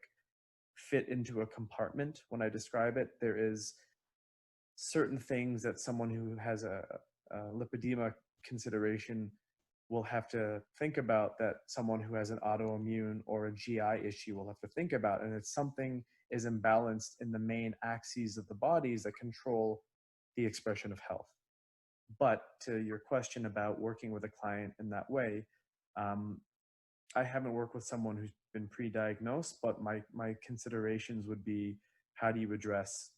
[SPEAKER 2] fit into a compartment, when I describe it, there is certain things that someone who has a lipedema consideration will have to think about, that someone who has an autoimmune or a GI issue will have to think about. And it's something is imbalanced in the main axes of the bodies that control the expression of health. But to your question about working with a client in that way, I haven't worked with someone who's been pre-diagnosed, but my considerations would be, how do you address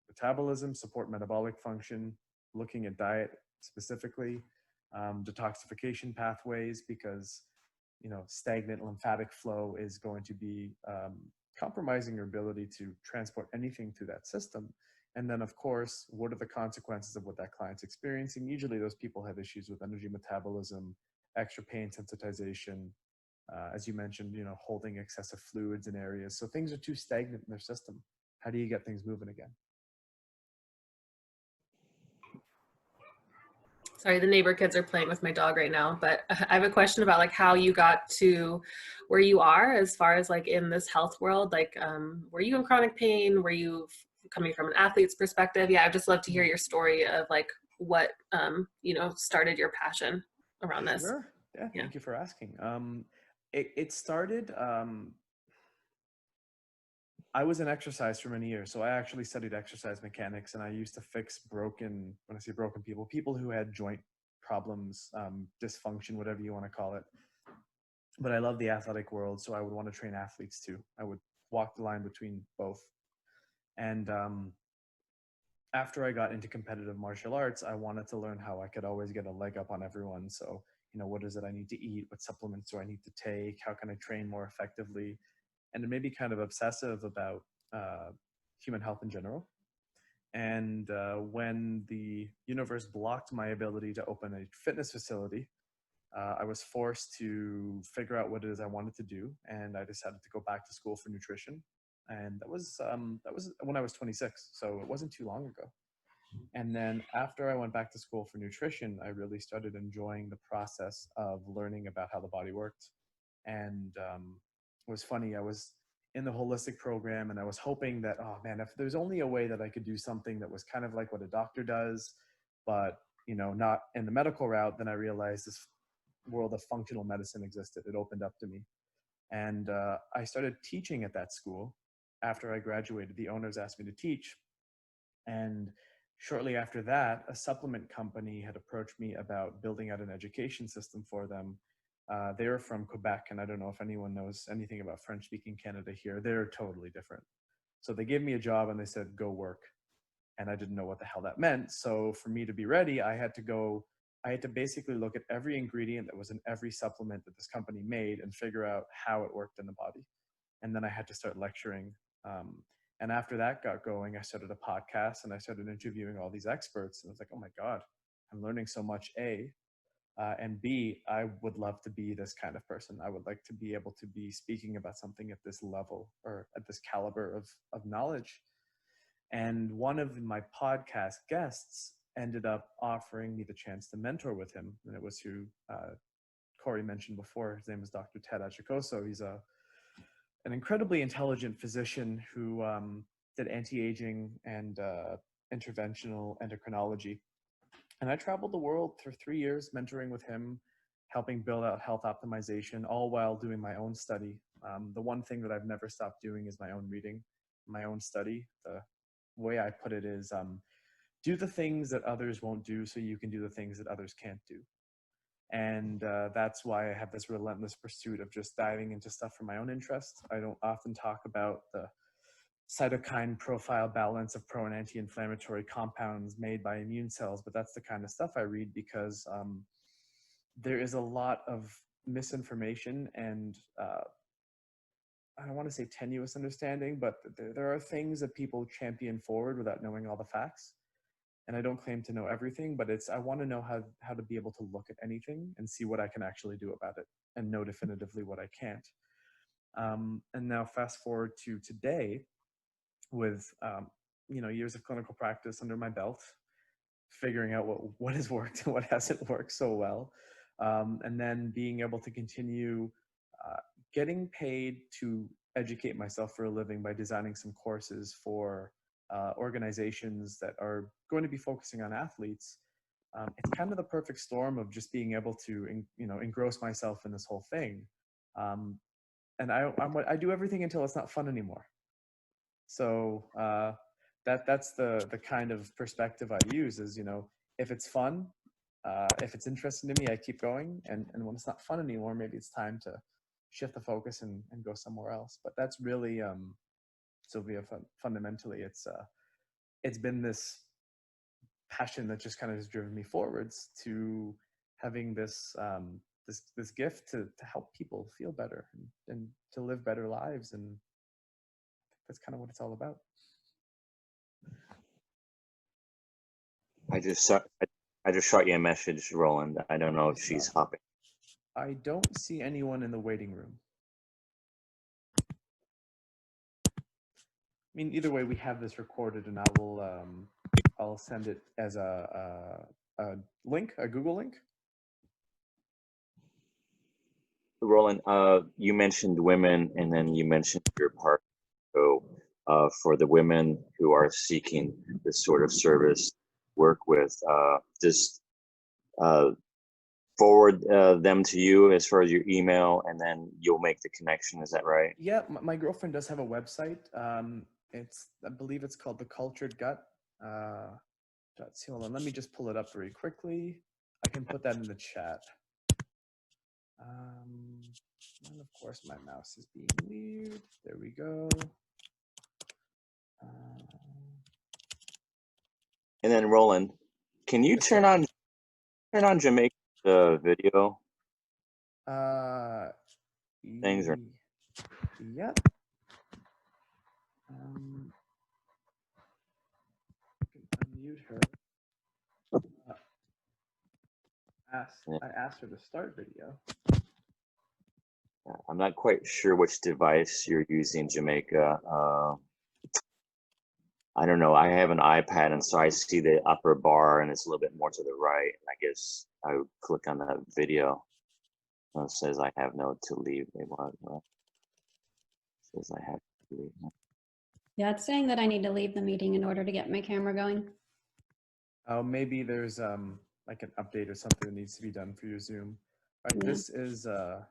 [SPEAKER 2] metabolism, support metabolic function, looking at diet specifically, detoxification pathways, because stagnant lymphatic flow is going to be compromising your ability to transport anything through that system. And then, of course, what are the consequences of what that client's experiencing? Usually those people have issues with energy metabolism, extra pain sensitization, as you mentioned, holding excessive fluids in areas. So things are too stagnant in their system. How do you get things moving again?
[SPEAKER 3] Sorry, the neighbor kids are playing with my dog right now, but I have a question about like how you got to where you are as far as like in this health world. Like, were you in chronic pain? Were you coming from an athlete's perspective? Yeah, I'd just love to hear your story of like what, started your passion around this.
[SPEAKER 2] Sure. Yeah, thank you for asking. It started, I was in exercise for many years. So I actually studied exercise mechanics, and I used to fix when I say broken people who had joint problems, dysfunction, whatever you want to call it. But I love the athletic world, so I would want to train athletes too. I would walk the line between both. And after I got into competitive martial arts, I wanted to learn how I could always get a leg up on everyone. So, what is it I need to eat? What supplements do I need to take? How can I train more effectively? And it made me kind of obsessive about human health in general. And when the universe blocked my ability to open a fitness facility, I was forced to figure out what it is I wanted to do. And I decided to go back to school for nutrition. and that was when I was 26, so it wasn't too long ago. And then after I went back to school for nutrition, I really started enjoying the process of learning about how the body worked. And it was funny, I was in the holistic program and I was hoping that, oh man, if there's only a way that I could do something that was kind of like what a doctor does, but not in the medical route, then I realized this world of functional medicine existed. It opened up to me. And I started teaching at that school. After I graduated, the owners asked me to teach. And shortly after that, a supplement company had approached me about building out an education system for them. They were from Quebec, and I don't know if anyone knows anything about French-speaking Canada here. They're totally different. So they gave me a job and they said, go work. And I didn't know what the hell that meant. So for me to be ready, I had to basically look at every ingredient that was in every supplement that this company made and figure out how it worked in the body. And then I had to start lecturing. And after that got going, I started a podcast and I started interviewing all these experts. And I was like, oh my God, I'm learning so much, A. And B, I would love to be this kind of person. I would like to be able to be speaking about something at this level or at this caliber of knowledge. And one of my podcast guests ended up offering me the chance to mentor with him. And it was who Corey mentioned before. His name is Dr. Ted Achikoso. He's an incredibly intelligent physician who did anti-aging and interventional endocrinology. And I traveled the world for 3 years mentoring with him, helping build out health optimization, all while doing my own study. The one thing that I've never stopped doing is my own reading, my own study. The way I put it is do the things that others won't do so you can do the things that others can't do. And that's why I have this relentless pursuit of just diving into stuff for my own interest. I don't often talk about the cytokine profile balance of pro and anti-inflammatory compounds made by immune cells, but that's the kind of stuff I read because there is a lot of misinformation and I don't want to say tenuous understanding, but there are things that people champion forward without knowing all the facts. And I don't claim to know everything, but I want to know how to be able to look at anything and see what I can actually do about it and know definitively what I can't. And now fast forward to today with, years of clinical practice under my belt, figuring out what has worked and what hasn't worked so well. And then being able to continue getting paid to educate myself for a living by designing some courses for organizations that are going to be focusing on athletes. It's kind of the perfect storm of just being able to, engross myself in this whole thing. And I do everything until it's not fun anymore. So that's the kind of perspective I use is, if it's fun, if it's interesting to me, I keep going. And when it's not fun anymore, maybe it's time to shift the focus and go somewhere else. But that's really, Sylvia, fundamentally, it's been this passion that just kind of has driven me forwards to having this this gift to help people feel better and to live better lives, and that's kind of what it's all about.
[SPEAKER 1] I just shot you a message, Roland. I don't know if she's hopping.
[SPEAKER 2] I don't see anyone in the waiting room. I mean, either way, we have this recorded, and I'll send it as a link, a Google link.
[SPEAKER 1] Roland, you mentioned women, and then you mentioned your part. So, for the women who are seeking this sort of service, work with, just forward them to you as far as your email, and then you'll make the connection. Is that right?
[SPEAKER 2] Yeah, my girlfriend does have a website. I believe it's called The Cultured Gut. Hold on, let me just pull it up very quickly. I can put that in the chat. And of course, my mouse is being weird. There we go.
[SPEAKER 1] And then Roland, can you turn on Jamaica's video? Things are.
[SPEAKER 2] Yep. Unmute her. I asked her to start video.
[SPEAKER 1] I'm not quite sure which device you're using, Jamaica. I don't know. I have an iPad, and so I see the upper bar, and it's a little bit more to the right. I guess I would click on that video. It says I have no to leave. It says I have to leave.
[SPEAKER 4] Yeah, it's saying that I need to leave the meeting in order to get my camera going.
[SPEAKER 2] Oh, maybe there's like an update or something that needs to be done for your Zoom. All right,
[SPEAKER 4] Yeah.
[SPEAKER 2] this is for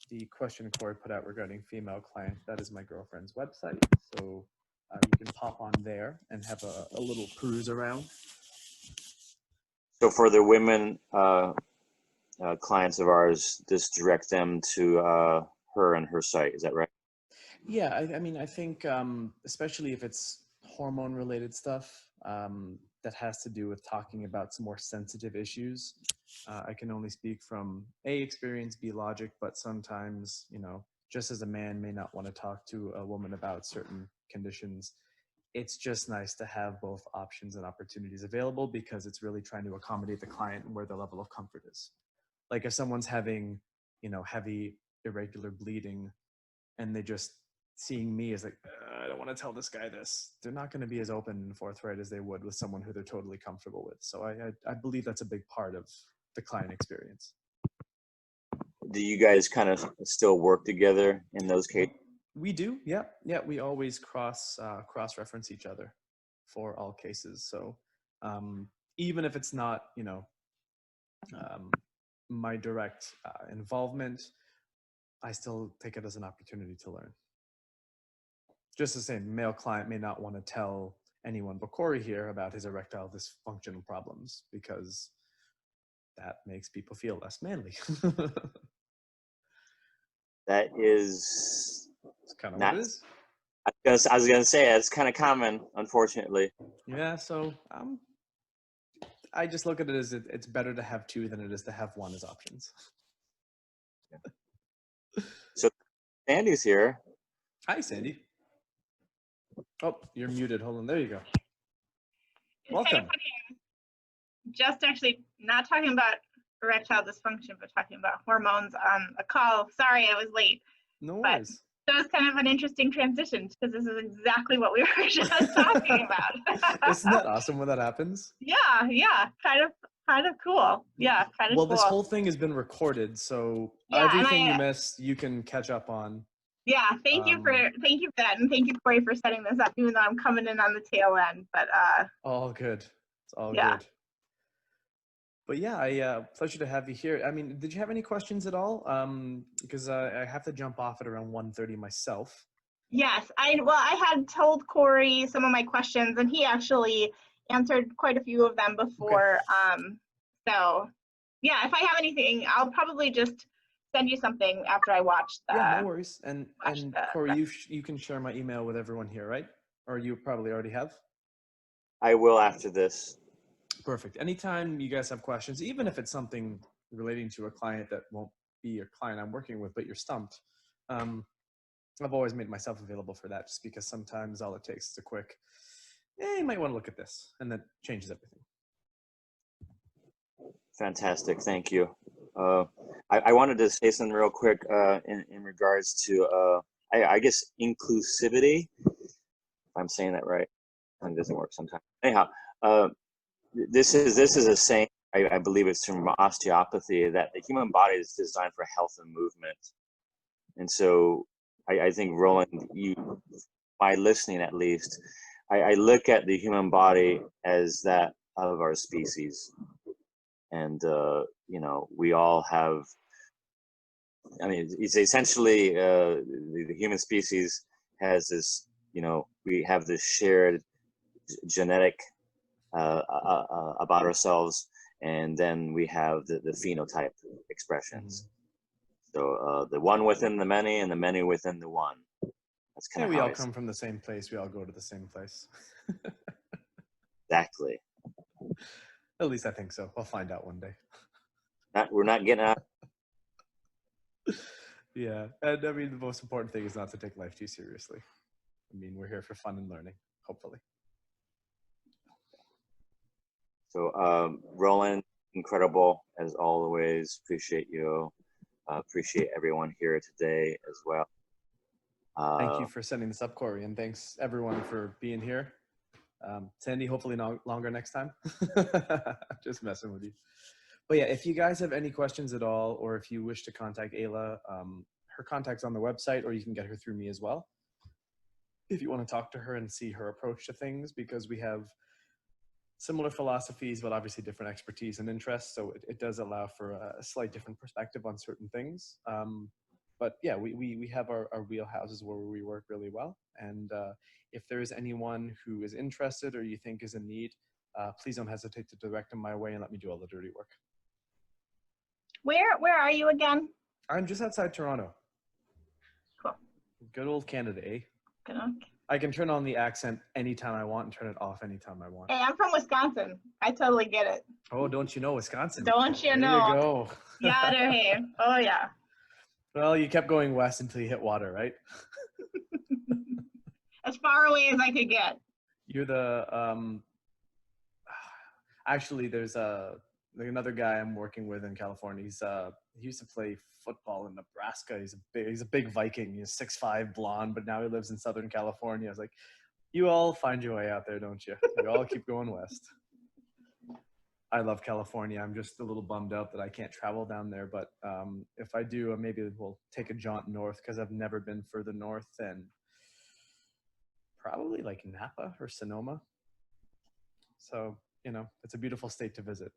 [SPEAKER 2] the question Corey put out regarding female client. That is my girlfriend's website. So you can pop on there and have a little cruise around.
[SPEAKER 1] So for the women clients of ours, just direct them to her and her site. Is that right?
[SPEAKER 2] Yeah, I mean, I think especially if it's hormone related stuff that has to do with talking about some more sensitive issues. I can only speak from A, experience, B, logic, but sometimes, you know, just as a man may not want to talk to a woman about certain conditions, it's just nice to have both options and opportunities available because it's really trying to accommodate the client and where their level of comfort is. Like if someone's having, you know, heavy irregular bleeding and they just seeing me as like, I don't want to tell this guy this, they're not going to be as open and forthright as they would with someone who they're totally comfortable with. So I believe that's a big part of the client experience.
[SPEAKER 1] Do you guys kind of still work together in those cases?
[SPEAKER 2] We do, yeah. We always cross reference each other for all cases. So even if it's not, you know, my direct involvement, I still take it as an opportunity to learn. Just the same, male client may not want to tell anyone but Corey here about his erectile dysfunctional problems because that makes people feel less manly.
[SPEAKER 1] That is
[SPEAKER 2] It's kind of
[SPEAKER 1] not,
[SPEAKER 2] what it is.
[SPEAKER 1] I was gonna say it's kind of common, unfortunately.
[SPEAKER 2] Yeah, so I just look at it as it's better to have two than it is to have one as options.
[SPEAKER 1] So Sandy's here.
[SPEAKER 2] Hi, Sandy. Oh, you're muted. Hold on. There you go.
[SPEAKER 5] It's
[SPEAKER 2] Welcome.
[SPEAKER 5] kind of funny. Just actually not talking about erectile dysfunction, but talking about hormones on a call. Sorry, I was late.
[SPEAKER 2] No
[SPEAKER 5] But
[SPEAKER 2] worries.
[SPEAKER 5] that was kind of an interesting transition because this is exactly what we were just talking about.
[SPEAKER 2] Isn't that awesome when that happens?
[SPEAKER 5] Yeah, kind of cool. Yeah, kind of
[SPEAKER 2] Well,
[SPEAKER 5] cool.
[SPEAKER 2] this whole thing has been recorded, so
[SPEAKER 5] Yeah,
[SPEAKER 2] everything you missed, you can catch up on.
[SPEAKER 5] Yeah, thank you for that, and thank you, Corey, for setting this up. Even though I'm coming in on the tail end, but
[SPEAKER 2] All good. It's all
[SPEAKER 5] yeah.
[SPEAKER 2] good. But yeah, pleasure to have you here. I mean, did you have any questions at all? Because I have to jump off at around 1:30 myself.
[SPEAKER 5] Yes, I had told Corey some of my questions, and he actually answered quite a few of them before. Okay. So yeah, if I have anything, I'll probably just send you something after I watch the.
[SPEAKER 2] Yeah, no worries. And Corey, you can share my email with everyone here, right? Or you probably already have.
[SPEAKER 1] I will after this.
[SPEAKER 2] Perfect. Anytime you guys have questions, even if it's something relating to a client that won't be a client I'm working with, but you're stumped, I've always made myself available for that just because sometimes all it takes is a quick, you might want to look at this, and that changes everything.
[SPEAKER 1] Fantastic. Thank you. I wanted to say something real quick in regards to, I guess, inclusivity. If I'm saying that right. It doesn't work sometimes. Anyhow, this is a saying, I believe it's from osteopathy, that the human body is designed for health and movement. And so I think, Roland, you, by listening at least, I look at the human body as that of our species. And, you know, we all have, I mean, it's essentially the human species has this, you know, we have this shared genetic about ourselves, and then we have the phenotype expressions. So the one within the many and the many within the one. That's kind of
[SPEAKER 2] we all come from the same place. We all go to the same place.
[SPEAKER 1] Exactly.
[SPEAKER 2] At least I think so. I'll find out one day.
[SPEAKER 1] We're not getting out.
[SPEAKER 2] Yeah, and I mean, the most important thing is not to take life too seriously. I mean, we're here for fun and learning, hopefully.
[SPEAKER 1] So, Roland, incredible as always. Appreciate you. Appreciate everyone here today as well.
[SPEAKER 2] Thank you for setting this up, Corey, and thanks everyone for being here. Sandy, hopefully no longer next time. Just messing with you. But yeah, if you guys have any questions at all, or if you wish to contact Ayla, her contact's on the website, or you can get her through me as well. If you want to talk to her and see her approach to things, because we have similar philosophies, but obviously different expertise and interests. So it does allow for a slight different perspective on certain things. But yeah, we have our wheelhouses where we work really well. And if there is anyone who is interested or you think is in need, please don't hesitate to direct them my way and let me do all the dirty work.
[SPEAKER 5] Where are you again?
[SPEAKER 2] I'm just outside Toronto.
[SPEAKER 5] Cool.
[SPEAKER 2] Good old Canada, eh?
[SPEAKER 5] Good. Okay.
[SPEAKER 2] I can turn on the accent anytime I want and turn it off anytime I want.
[SPEAKER 5] Hey, I'm from Wisconsin. I totally get it.
[SPEAKER 2] Oh, don't you know Wisconsin?
[SPEAKER 5] Don't you
[SPEAKER 2] There
[SPEAKER 5] know?
[SPEAKER 2] you go.
[SPEAKER 5] Yeah, there, hey. Oh, yeah.
[SPEAKER 2] Well, you kept going west until you hit water, right?
[SPEAKER 5] As far away as I could get.
[SPEAKER 2] You're the actually there's another guy I'm working with in California. He used to play football in Nebraska. He's a big Viking. He's 6'5", blonde, but now he lives in Southern California. I was like, you all find your way out there, don't you? You all keep going west. I love California. I'm just a little bummed out that I can't travel down there, but if I do, maybe we'll take a jaunt north, because I've never been further north than probably like Napa or Sonoma. So, you know, it's a beautiful state to visit.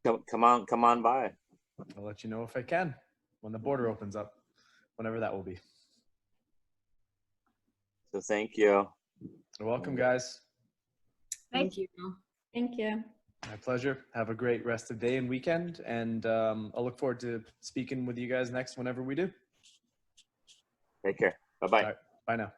[SPEAKER 1] Come on by.
[SPEAKER 2] I'll let you know if I can when the border opens up, whenever that will be.
[SPEAKER 1] So thank you.
[SPEAKER 2] You're welcome, guys.
[SPEAKER 3] Thank you.
[SPEAKER 4] Thank you.
[SPEAKER 2] My pleasure. Have a great rest of day and weekend, and I'll look forward to speaking with you guys next whenever we do.
[SPEAKER 1] Take care. Bye-bye.
[SPEAKER 2] All right. Bye now.